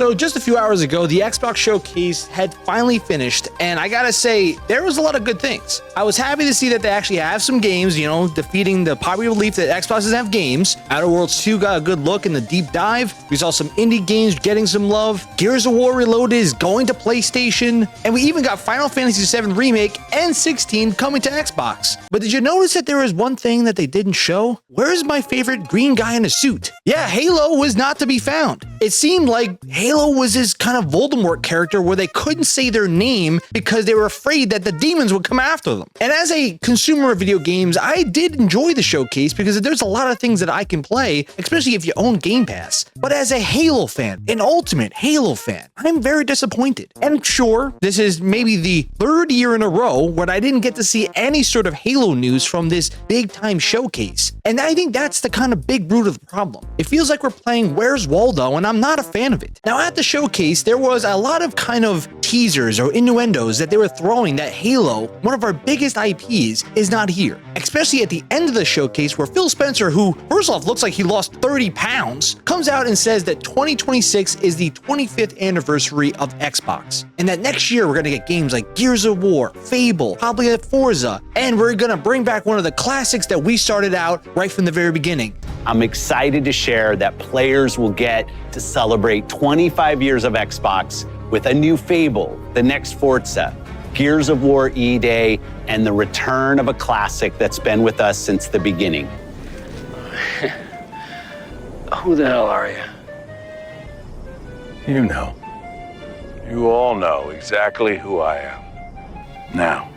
So just a few hours ago, the Xbox Showcase had finally finished, and I gotta say, there was a lot of good things. I was happy to see that they actually have some games, defeating the popular belief that Xbox doesn't have games. Outer Worlds 2 got a good look in the deep dive. We saw some indie games getting some love. Gears of War Reloaded is going to PlayStation, and we even got Final Fantasy VII Remake and 16 coming to Xbox. But did you notice that there was one thing that they didn't show? Where's my favorite green guy in a suit? Yeah, Halo was not to be found. It seemed like Halo was this kind of Voldemort character where they couldn't say their name because they were afraid that the demons would come after them. And as a consumer of video games, I did enjoy the showcase because there's a lot of things that I can play, especially if you own Game Pass. But as a Halo fan, an ultimate Halo fan, I'm very disappointed. And sure, this is maybe the third year in a row when I didn't get to see any sort of Halo news from this big time showcase. And I think that's the kind of big root of the problem. It feels like we're playing Where's Waldo, and I'm not a fan of it. Now at the showcase, there was a lot of kind of teasers or innuendos that they were throwing that Halo, one of our biggest IPs, is not here. Especially at the end of the showcase where Phil Spencer, who first off looks like he lost 30 pounds, comes out and says that 2026 is the 25th anniversary of Xbox. And that next year we're gonna get games like Gears of War, Fable, probably a Forza, and we're gonna bring back one of the classics that we started out right from the very beginning. I'm excited to share that players will get to celebrate 25 years of Xbox with a new Fable, the next Forza, Gears of War E-Day, and the return of a classic that's been with us since the beginning. Who the hell are you? You know. You all know exactly who I am. Now,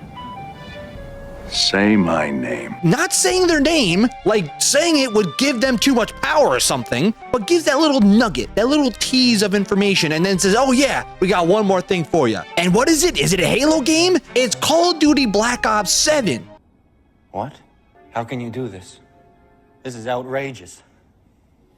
say my name. Not saying their name, like saying it would give them too much power or something, but gives that little nugget, that little tease of information, and then says, oh yeah, we got one more thing for you. And what is it? Is it a Halo game? It's Call of Duty Black Ops 7. What? How can you do this? This is outrageous.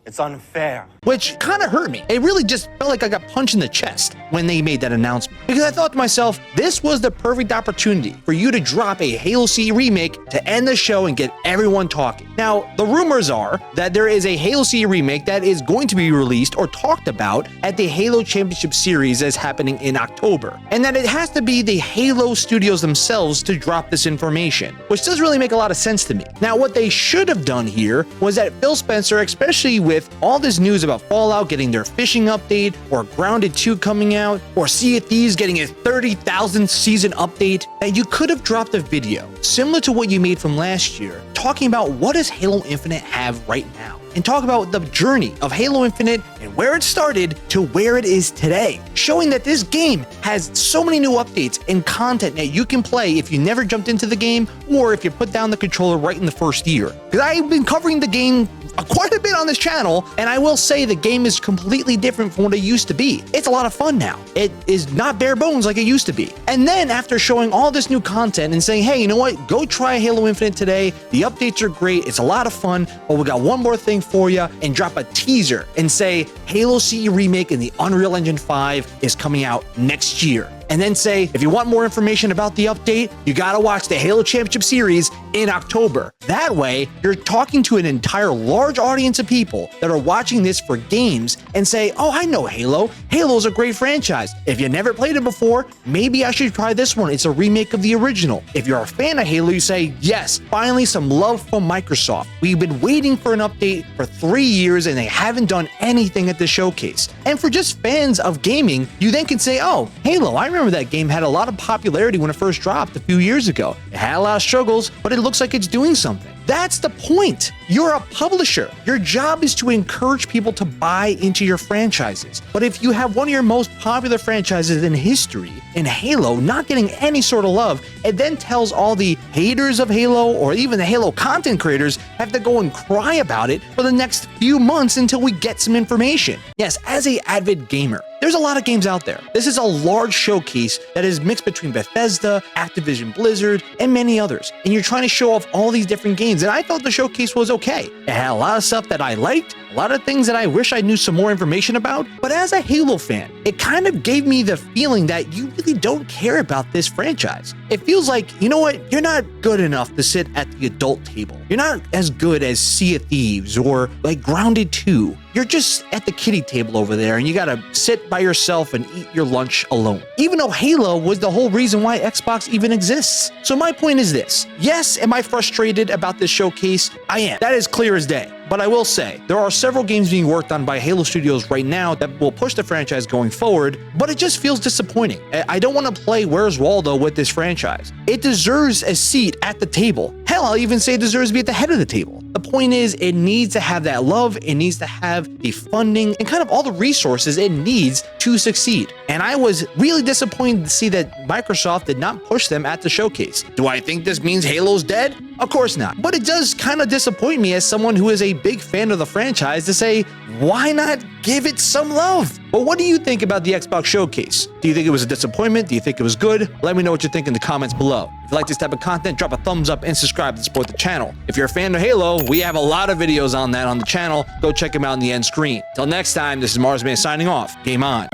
It's unfair. Which kind of hurt me. It really just felt like I got punched in the chest when they made that announcement. Because I thought to myself, this was the perfect opportunity for you to drop a Halo CE remake to end the show and get everyone talking. Now, the rumors are that there is a Halo CE remake that is going to be released or talked about at the Halo Championship Series that's happening in October. And that it has to be the Halo studios themselves to drop this information, which doesn't really make a lot of sense to me. Now, what they should have done here was that Phil Spencer, especially with all this news about Fallout getting their fishing update, or Grounded 2 coming out, or Sea of Thieves getting a 30,000th season update, that you could have dropped a video similar to what you made from last year, talking about what does Halo Infinite have right now, and talk about the journey of Halo Infinite and where it started to where it is today, showing that this game has so many new updates and content that you can play if you never jumped into the game or if you put down the controller right in the first year. Because I've been covering the game quite a bit on this channel, and I will say the game is completely different from what it used to be. It's a lot of fun now. It is not bare bones like it used to be. And then after showing all this new content and saying, hey, you know what, go try Halo Infinite today, the updates are great, it's a lot of fun, but we got one more thing for you, and drop a teaser and say Halo CE Remake in the Unreal Engine 5 is coming out next year. And then say, if you want more information about the update, you gotta watch the Halo Championship Series in October. That way, you're talking to an entire large audience of people that are watching this for games and say, oh, I know Halo. Halo's a great franchise. If you never played it before, maybe I should try this one. It's a remake of the original. If you're a fan of Halo, you say, yes, finally some love from Microsoft. We've been waiting for an update for 3 years and they haven't done anything at the showcase. And for just fans of gaming, you then can say, oh, Halo, I remember that game had a lot of popularity when it first dropped a few years ago. It had a lot of struggles, but it looks like it's doing something. That's the point. You're a publisher. Your job is to encourage people to buy into your franchises. But if you have one of your most popular franchises in history, in Halo, not getting any sort of love, it then tells all the haters of Halo or even the Halo content creators have to go and cry about it for the next few months until we get some information. Yes, as an avid gamer, there's a lot of games out there. This is a large showcase that is mixed between Bethesda, Activision Blizzard, and many others. And you're trying to show off all these different games. And I thought the showcase was okay. It had a lot of stuff that I liked, a A lot of things that I wish I knew some more information about, but as a Halo fan, it kind of gave me the feeling that you really don't care about this franchise. It feels like, you know what, you're not good enough to sit at the adult table. You're not as good as Sea of Thieves or like Grounded 2. You're just at the kiddie table over there and you gotta sit by yourself and eat your lunch alone. Even though Halo was the whole reason why Xbox even exists. So my point is this. Yes, am I frustrated about this showcase? I am. That is clear as day. But I will say, there are several games being worked on by Halo Studios right now that will push the franchise going forward, but it just feels disappointing. I don't want to play Where's Waldo with this franchise. It deserves a seat at the table. Hell, I'll even say it deserves to be at the head of the table. The point is, it needs to have that love, it needs to have the funding, and kind of all the resources it needs to succeed. And I was really disappointed to see that Microsoft did not push them at the showcase. Do I think this means Halo's dead? Of course not. But it does kind of disappoint me as someone who is a big fan of the franchise to say, why not give it some love? But what do you think about the Xbox showcase? Do you think it was a disappointment? Do you think it was good? Let me know what you think in the comments below. If you like this type of content, drop a thumbs up and subscribe to support the channel. If you're a fan of Halo, we have a lot of videos on that on the channel. Go check them out in the end screen. Till next time, this is Marsman signing off. Game on.